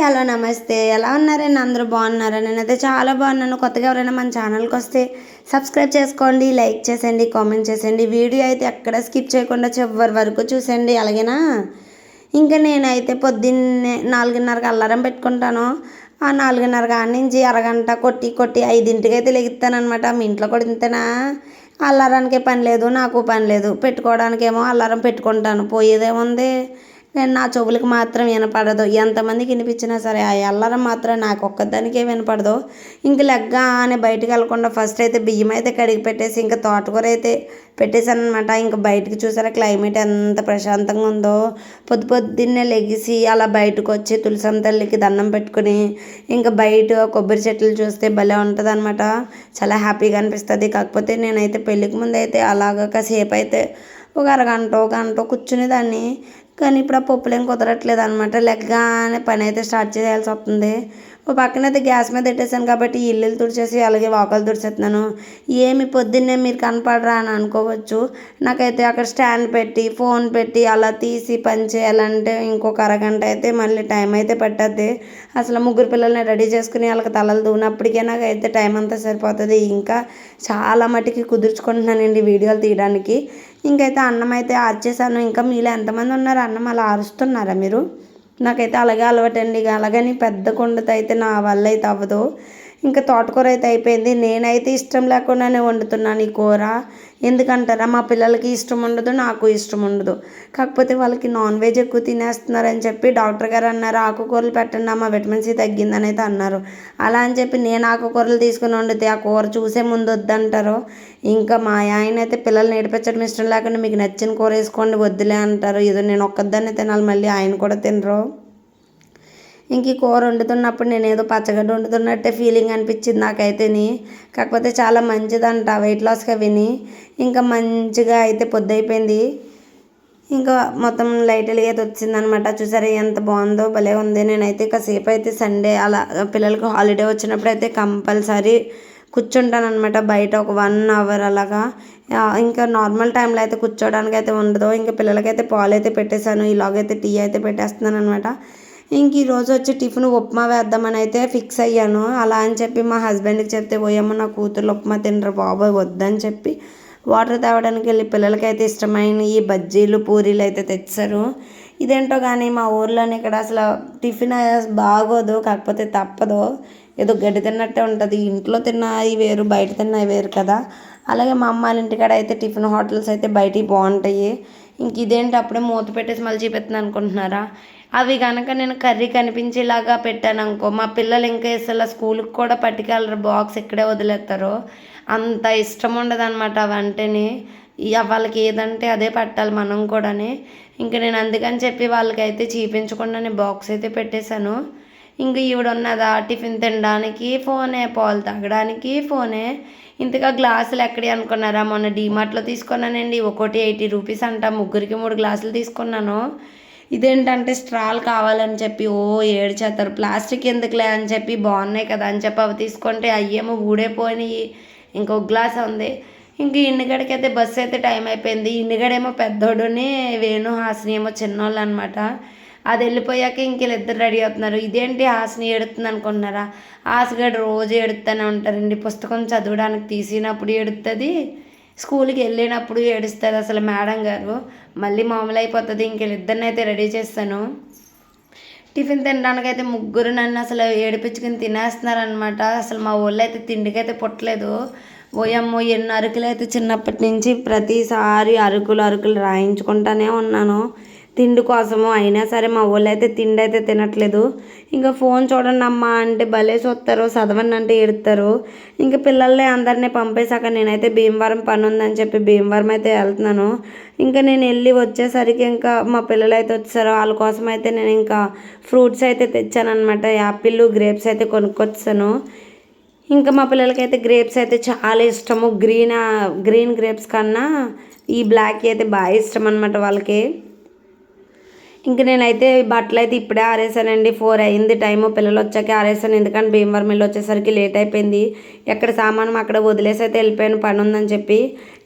Hello నమస్తే. ఎలా ఉన్నారండి? అందరూ బాగున్నారా? నేనైతే చాలా బాగున్నాను. కొత్తగా ఎవరైనా మన ఛానల్కి వస్తే సబ్స్క్రైబ్ చేసుకోండి, లైక్ చేసేయండి, కామెంట్ చేసేయండి. వీడియో అయితే ఎక్కడ స్కిప్ చేయకుండా చివరి వరకు చూసేయండి. అలాగేనా? ఇంకా నేనైతే పొద్దున్నే 4:30కి అలారం పెట్టుకుంటాను. ఆ 4:30 కాడి నుంచి అరగంట కొట్టి కొట్టి 5ంటికి అయితే లెగుస్తానమాట. మీ ఇంట్లో కూడా ఇంతేనా? అల్లారానికే పని లేదు, నాకు పని లేదు. పెట్టుకోవడానికేమో అల్లారం పెట్టుకుంటాను. పోయేదేముంది? నేను నా చెవులకు మాత్రం వినపడదు. ఎంతమందికి వినిపించినా సరే ఆ అల్లారం మాత్రం నాకు ఒక్కదానికే వినపడదు. ఇంక లెగ్గానే బయటకు వెళ్ళకుండా ఫస్ట్ అయితే బియ్యం అయితే కడిగి పెట్టేసి ఇంకా తోటకూర అయితే పెట్టేశాను అనమాట. ఇంకా బయటకు చూసారా క్లైమేట్ ఎంత ప్రశాంతంగా ఉందో. పొద్దున్నే లెగిసి అలా బయటకు వచ్చి తులసమ్మ తల్లికి దండం పెట్టుకుని ఇంకా బయట కొబ్బరి చెట్లు చూస్తే భలే ఉంటుంది అనమాట. చాలా హ్యాపీగా అనిపిస్తుంది. కాకపోతే నేనైతే పెళ్ళికి ముందు అయితే అలాగ కాసేపు అయితే ఒక అరగంట గంట కూర్చునేదాన్ని. కానీ ఇప్పుడు ఆ పప్పులేం కుదరట్లేదు అనమాట. లెగ్గానే పని అయితే స్టార్ట్ చేయాల్సి వస్తుంది. ఓ పక్కనైతే గ్యాస్ మీద పెట్టేశాను కాబట్టి ఇల్లు తుడిచేసి అలాగే వాకలు తుడిచేస్తున్నాను. ఏమి పొద్దున్నే మీరు కనపడరా అని అనుకోవచ్చు. నాకైతే అక్కడ స్టాండ్ పెట్టి ఫోన్ పెట్టి అలా తీసి పని చేయాలంటే ఇంకొక అరగంట అయితే మళ్ళీ టైం అయితే పట్టద్ది. అసలు ముగ్గురు పిల్లల్ని రెడీ చేసుకుని వాళ్ళకి తలలు దూనప్పటికే నాకైతే టైం అంతా సరిపోతుంది. ఇంకా చాలా మటుకి కుదుర్చుకుంటున్నానండి వీడియోలు తీయడానికి. ఇంకైతే అన్నం అయితే ఆర్చేసాను. ఇంకా మీలో ఎంతమంది ఉన్నారు అన్నం అలా ఆరుస్తున్నారా మీరు? నాకైతే అలాగే అలవాటండి. అలాగని పెద్ద కుండతో అయితే నా వల్ల అయితే అవ్వదు. ఇంకా తోటకూర అయితే అయిపోయింది. నేనైతే ఇష్టం లేకుండానే వండుతున్నాను ఈ కూర. ఎందుకంటారా? మా పిల్లలకి ఇష్టం ఉండదు, నాకు ఇష్టం ఉండదు. కాకపోతే వాళ్ళకి నాన్ వెజ్ ఎక్కువ తినేస్తున్నారని చెప్పి డాక్టర్ గారు అన్నారు ఆకుకూరలు పెట్టండి అమ్మ, విటమిన్ సి తగ్గిందని అయితే అన్నారు. అలా అని చెప్పి నేను ఆకుకూరలు తీసుకుని వండితే ఆ కూర చూసే ముందు వద్దంటారు. ఇంకా మా ఆయన అయితే పిల్లల్ని ఏడిపించడం ఇష్టం లేకుండా మీకు నచ్చిన కూర వేసుకోండి వద్దులే అంటారు. ఏదో నేను ఒక్కదాన్నే తినాలి, మళ్ళీ ఆయన కూడా తినరు. ఇంక ఈ కూర వండుతున్నప్పుడు నేను ఏదో పచ్చగడ్డ వండుతున్నట్టే ఫీలింగ్ అనిపించింది నాకైతేని. కాకపోతే చాలా మంచిదంట వెయిట్ లాస్గా విని. ఇంకా మంచిగా అయితే పొద్దు. ఇంకా మొత్తం లైట్ వెలిగైతే వచ్చిందనమాట. చూసారా ఎంత బాగుందో, భలే ఉంది. నేనైతే కాసేపు అయితే సండే అలా పిల్లలకి హాలిడే వచ్చినప్పుడు అయితే కంపల్సరీ కూర్చుంటాను అనమాట బయట ఒక 1 అవర్ అలాగా. ఇంకా నార్మల్ టైంలో అయితే కూర్చోడానికి అయితే ఉండదు. ఇంకా పిల్లలకైతే పాలు అయితే పెట్టేశాను. ఇలాగైతే టీ అయితే పెట్టేస్తున్నాను అనమాట. ఇంక ఈరోజు వచ్చి టిఫిన్ ఉప్మా వేద్దామని అయితే ఫిక్స్ అయ్యాను. అలా అని చెప్పి మా హస్బెండ్కి చెప్తే పోయమ్మ నా కూతురు ఉప్మా తినరు బాబోయ్ వద్దని చెప్పి వాటర్ తేవడానికి వెళ్ళి పిల్లలకైతే ఇష్టమైన ఈ బజ్జీలు పూరీలు అయితే తెచ్చారు. ఇదేంటో కానీ మా ఊర్లోని ఇక్కడ అసలు టిఫిన్ బాగోదు. కాకపోతే తప్పదు, ఏదో గడ్డి తిన్నట్టే ఉంటుంది. ఇంట్లో తిన్నవి వేరు, బయట తిన్నవి వేరు కదా. అలాగే మా అమ్మ వాళ్ళ ఇంటికాడ అయితే టిఫిన్ హోటల్స్ అయితే బయటికి బాగుంటాయి. ఇంక ఇదేంటి అప్పుడే మూత పెట్టేసి మళ్ళీ చూపెత్తున్నాను అనుకుంటున్నారా? అవి కనుక నేను కర్రీ కనిపించేలాగా పెట్టాను అనుకో, మా పిల్లలు ఇంకా అసలు స్కూల్కి కూడా పట్టుకెళ్ళరు, బాక్స్ ఇక్కడే వదిలేస్తారు. అంత ఇష్టం ఉండదు అనమాట అవంటేని. వాళ్ళకి ఏదంటే అదే పెట్టాలి మనం కూడాని. ఇంక నేను అందుకని చెప్పి వాళ్ళకైతే చూపించకుండా నేను బాక్స్ అయితే పెట్టేశాను. ఇంక ఈవిడ ఉన్నదా టిఫిన్ తినడానికి ఫోనే, పాలు తాగడానికి ఫోనే. ఇంతగా గ్లాసులు ఎక్కడి అనుకున్నారా? మొన్న డీమార్ట్లో తీసుకున్నానండి. ఒక్కోటి 80 రూపీస్ అంట. ముగ్గురికి 3 గ్లాసులు తీసుకున్నాను. ఇదేంటంటే స్ట్రాలు కావాలని చెప్పి ఏడ్చేస్తారు. ప్లాస్టిక్ ఎందుకులే అని చెప్పి బాగున్నాయి కదా అని చెప్పి అవి తీసుకుంటే అయ్యేమో ఊడైపోయినాయి. ఇంకొక గ్లాస్ ఉంది. ఇంక ఇంటికాడికైతే బస్సు అయితే టైం అయిపోయింది. ఇంటికాడేమో పెద్దోడుని వేణు హాసిని ఏమో చిన్నోళ్ళు అనమాట. అది వెళ్ళిపోయాక ఇంక వీళ్ళిద్దరు రెడీ అవుతున్నారు. ఇదేంటి హాసిని ఏడుతుంది అనుకుంటున్నారా? హాసిగడు రోజు ఏడుస్తూనే ఉంటారండి. పుస్తకం చదవడానికి తీసినప్పుడు ఏడుస్తుంది, స్కూల్కి వెళ్ళినప్పుడు ఏడుస్తుంది అసలు మేడం గారు. మళ్ళీ మామూలు అయిపోతుంది. ఇంక వీళ్ళిద్దరిని అయితే రెడీ చేస్తాను. టిఫిన్ తినడానికి అయితే ముగ్గురు నన్ను అసలు ఏడిపించుకుని తినేస్తున్నారనమాట. అసలు మా ఊళ్ళో అయితే తిండికైతే పుట్టలేదు. ఓయమ్మో ఎన్ని అరుకులు అయితే చిన్నప్పటి నుంచి ప్రతిసారి అరుకులు రాయించుకుంటానే ఉన్నాను తిండి కోసము. అయినా సరే మా ఊళ్ళో అయితే తిండి అయితే తినట్లేదు. ఇంకా ఫోన్ చూడండి అమ్మా అంటే భలే చూస్తారు, చదవండి అంటే ఏడుస్తారు. ఇంకా పిల్లల్ని అందరినీ పంపేశాక నేనైతే భీమవరం పని ఉందని చెప్పి భీమవరం అయితే వెళ్తున్నాను. ఇంకా నేను వెళ్ళి వచ్చేసరికి ఇంకా మా పిల్లలు అయితే వచ్చారు. వాళ్ళ కోసం అయితే నేను ఇంకా ఫ్రూట్స్ అయితే తెచ్చాను అనమాట. యాపిల్ గ్రేప్స్ అయితే కొనుక్కొచ్చాను. ఇంకా మా పిల్లలకైతే గ్రేప్స్ అయితే చాలా ఇష్టము. గ్రీన్ గ్రేప్స్ కన్నా ఈ బ్లాక్ అయితే బాగా ఇష్టం అనమాట వాళ్ళకి. ఇంక నేనైతే బట్టలు అయితే ఇప్పుడే ఆరేసానండి. 4 అయింది టైము. పిల్లలు వచ్చాక ఆరేసాను. ఎందుకంటే భీమవరం వెళ్ళి వచ్చేసరికి లేట్ అయిపోయింది. ఎక్కడ సామాను అక్కడ వదిలేసి అయితే వెళ్ళిపోయాను పని ఉందని చెప్పి.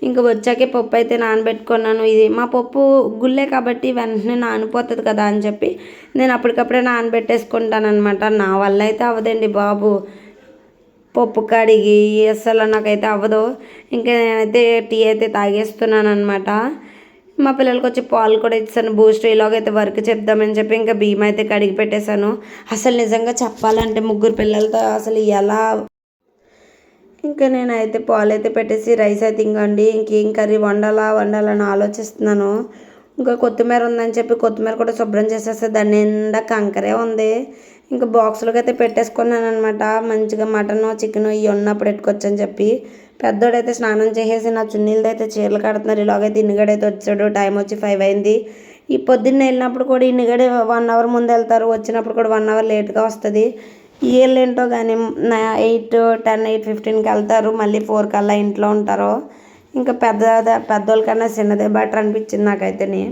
ఇంక వచ్చాకే పప్పు అయితే నానబెట్టుకున్నాను. ఇది మా పప్పు గుళ్ళే కాబట్టి వెంటనే నానిపోతుంది కదా అని చెప్పి నేను అప్పటికప్పుడే నానబెట్టేసుకుంటాను అనమాట. నా వల్ల అయితే అవ్వదండి బాబు, పప్పు కడిగి అస్సలు నాకైతే అవ్వదు. ఇంకా నేనైతే టీ అయితే తాగేస్తున్నాను అనమాట. మా పిల్లలకి వచ్చి పాలు కూడా ఇచ్చాను, బూస్ట్. ఇలాగైతే వర్క్ చెప్దామని చెప్పి ఇంకా బియ్యం అయితే కడిగి పెట్టేశాను. అసలు నిజంగా చెప్పాలంటే 3 పిల్లలతో అసలు ఎలా, ఇంకా నేనైతే పాలు అయితే పెట్టేసి రైస్ అయితే ఇంకండి ఇంకేం కర్రీ వండాలని ఆలోచిస్తున్నాను. ఇంకా కొత్తిమీర ఉందని చెప్పి కొత్తిమీర కూడా శుభ్రం చేసేస్తే దాని నిండా కంకరే ఉంది. ఇంకా బాక్సులోకి అయితే పెట్టేసుకున్నాను అనమాట. మంచిగా మటను చికెను ఇవి ఉన్నప్పుడు పెట్టుకోవచ్చని చెప్పి. పెద్దోడైతే స్నానం చేసేసి నా చున్నీలతో అయితే చీరలు కడుతున్నారు. ఇలాగైతే ఇన్నిగడైతే వచ్చాడు. టైం వచ్చి 5 అయింది. ఈ పొద్దున్న వెళ్ళినప్పుడు కూడా ఇన్నిగడే 1 అవర్ ముందు వెళ్తారు, వచ్చినప్పుడు కూడా 1 అవర్ లేట్గా వస్తుంది. ఏంటో కానీ 8, 10, 8:15కి వెళ్తారు, మళ్ళీ 4 కల్లా ఇంట్లో ఉంటారు. ఇంకా పెద్దోళ్ళకన్నా చిన్నదే బెటర్ అనిపించింది నాకైతేనే.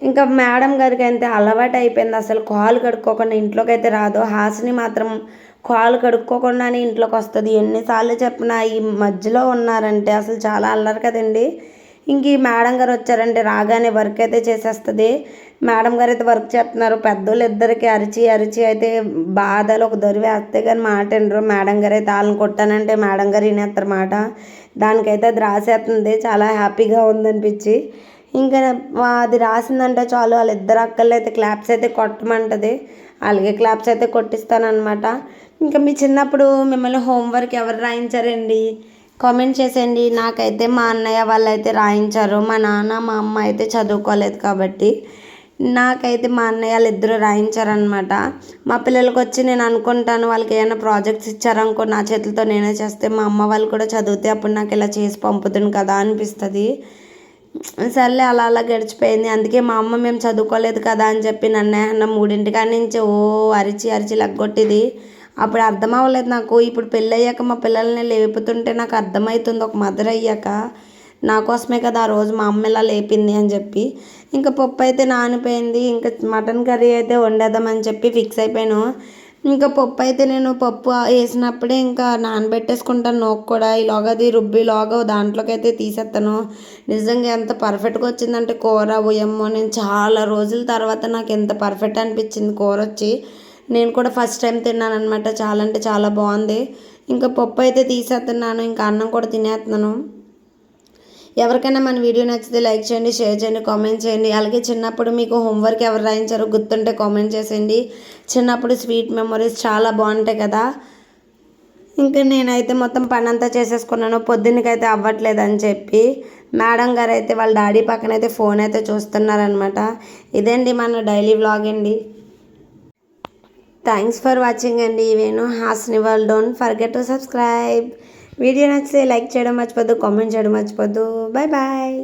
ఇంకా మేడం గారికి అయితే అలవాటు అయిపోయింది, అసలు కాలు కడుక్కోకుండా ఇంట్లోకి అయితే రాదు. హాసిని మాత్రం కాలు కడుక్కోకుండానే ఇంట్లోకి వస్తుంది. ఎన్నిసార్లు చెప్పినా ఈ మధ్యలో ఉన్నారంటే అసలు చాలా అల్లరు కదండి. ఇంక ఈ మేడం గారు వచ్చారంటే రాగానే వర్క్ అయితే చేసేస్తుంది. మేడం గారు అయితే వర్క్ చేస్తున్నారు. పెద్దోళ్ళు ఇద్దరికి అరిచి అయితే బాధలు ఒక దొరివేస్తే కానీ మాట వినరు. మేడం గారు అయితే వాళ్ళని కొట్టానంటే మేడం గారు వినేస్తారు మాట. దానికైతే అది రాసేస్తుంది. చాలా హ్యాపీగా ఉందనిపించి ఇంకా అది రాసిందంటే చాలు వాళ్ళిద్దరు అక్కలు అయితే క్లాప్స్ అయితే కొట్టమంటుంది. అలాగే క్లాప్స్ అయితే కొట్టిస్తానమాట. ఇంకా మీ చిన్నప్పుడు మిమ్మల్ని హోంవర్క్ ఎవరు రాయించారండి? కామెంట్ చేసేయండి. నాకైతే మా అన్నయ్య వాళ్ళు అయితే రాయించారు. మా నాన్న మా అమ్మ అయితే చదువుకోలేదు కాబట్టి నాకైతే మా అన్నయ్య వాళ్ళు ఇద్దరు రాయించారనమాట. మా పిల్లలకి వచ్చి నేను అనుకుంటాను వాళ్ళకి ఏమైనా ప్రాజెక్ట్స్ ఇచ్చారనుకో నా చేతులతో నేనే చేస్తే మా అమ్మ వాళ్ళు కూడా చదివితే అప్పుడు నాకు ఇలా చేసి పంపుతుంది కదా అనిపిస్తుంది. సర్లే అలా గడిచిపోయింది. అందుకే మా అమ్మ మేము చదువుకోలేదు కదా అని చెప్పి నన్ను 3 నుంచి అరిచి లగ్గొట్టిది. అప్పుడు అర్థం అవ్వలేదు నాకు. ఇప్పుడు పెళ్ళి అయ్యాక మా పిల్లల్ని లేపుతుంటే నాకు అర్థమవుతుంది, ఒక మదర్ అయ్యాక నా కోసమే కదా ఆ రోజు మా అమ్మ ఇలా లేపింది అని చెప్పి. ఇంకా పప్పు అయితే నానిపోయింది. ఇంకా మటన్ కర్రీ అయితే వండేద్దామని చెప్పి ఫిక్స్ అయిపోయాను. ఇంకా పప్పు అయితే నేను పప్పు వేసినప్పుడే ఇంకా నానబెట్టేసుకుంటాను. నోకు కూడా ఇలాగది రుబ్బిలాగా దాంట్లోకి అయితే తీసేస్తాను. నిజంగా ఎంత పర్ఫెక్ట్గా వచ్చిందంటే కూర ఓయమ్మో, నేను చాలా రోజుల తర్వాత నాకు ఎంత పర్ఫెక్ట్ అనిపించింది కూర వచ్చి. నేను కూడా ఫస్ట్ టైం తిన్నాను అనమాట. చాలా అంటే చాలా బాగుంది. ఇంకా పప్పు అయితే తీసేస్తున్నాను, ఇంకా అన్నం కూడా తినేస్తున్నాను. ఎవరికైనా మన వీడియో నచ్చితే లైక్ చేయండి, షేర్ చేయండి, కామెంట్ చేయండి. అలాగే చిన్నప్పుడు మీకు హోంవర్క్ ఎవరు రాయించారో గుర్తుంటే కామెంట్ చేసేయండి. చిన్నప్పుడు స్వీట్ మెమరీస్ చాలా బాగుంటాయి కదా. ఇంకా నేనైతే మొత్తం పని అంతా చేసేసుకున్నాను. పొద్దున్నకైతే అవ్వట్లేదు అని చెప్పి మేడం గారు అయితే వాళ్ళ డాడీ పక్కన అయితే ఫోన్ అయితే చూస్తున్నారనమాట. ఇదేండి మన డైలీ వ్లాగ్ అండి. థ్యాంక్స్ ఫర్ వాచింగ్ అండి. Venu Hasini world. Don't forget to subscribe. Video నచ్చితే లైక్ చేయడం మర్చిపోద్దు, కామెంట్ చేయడం మర్చిపోద్దు. Bye bye.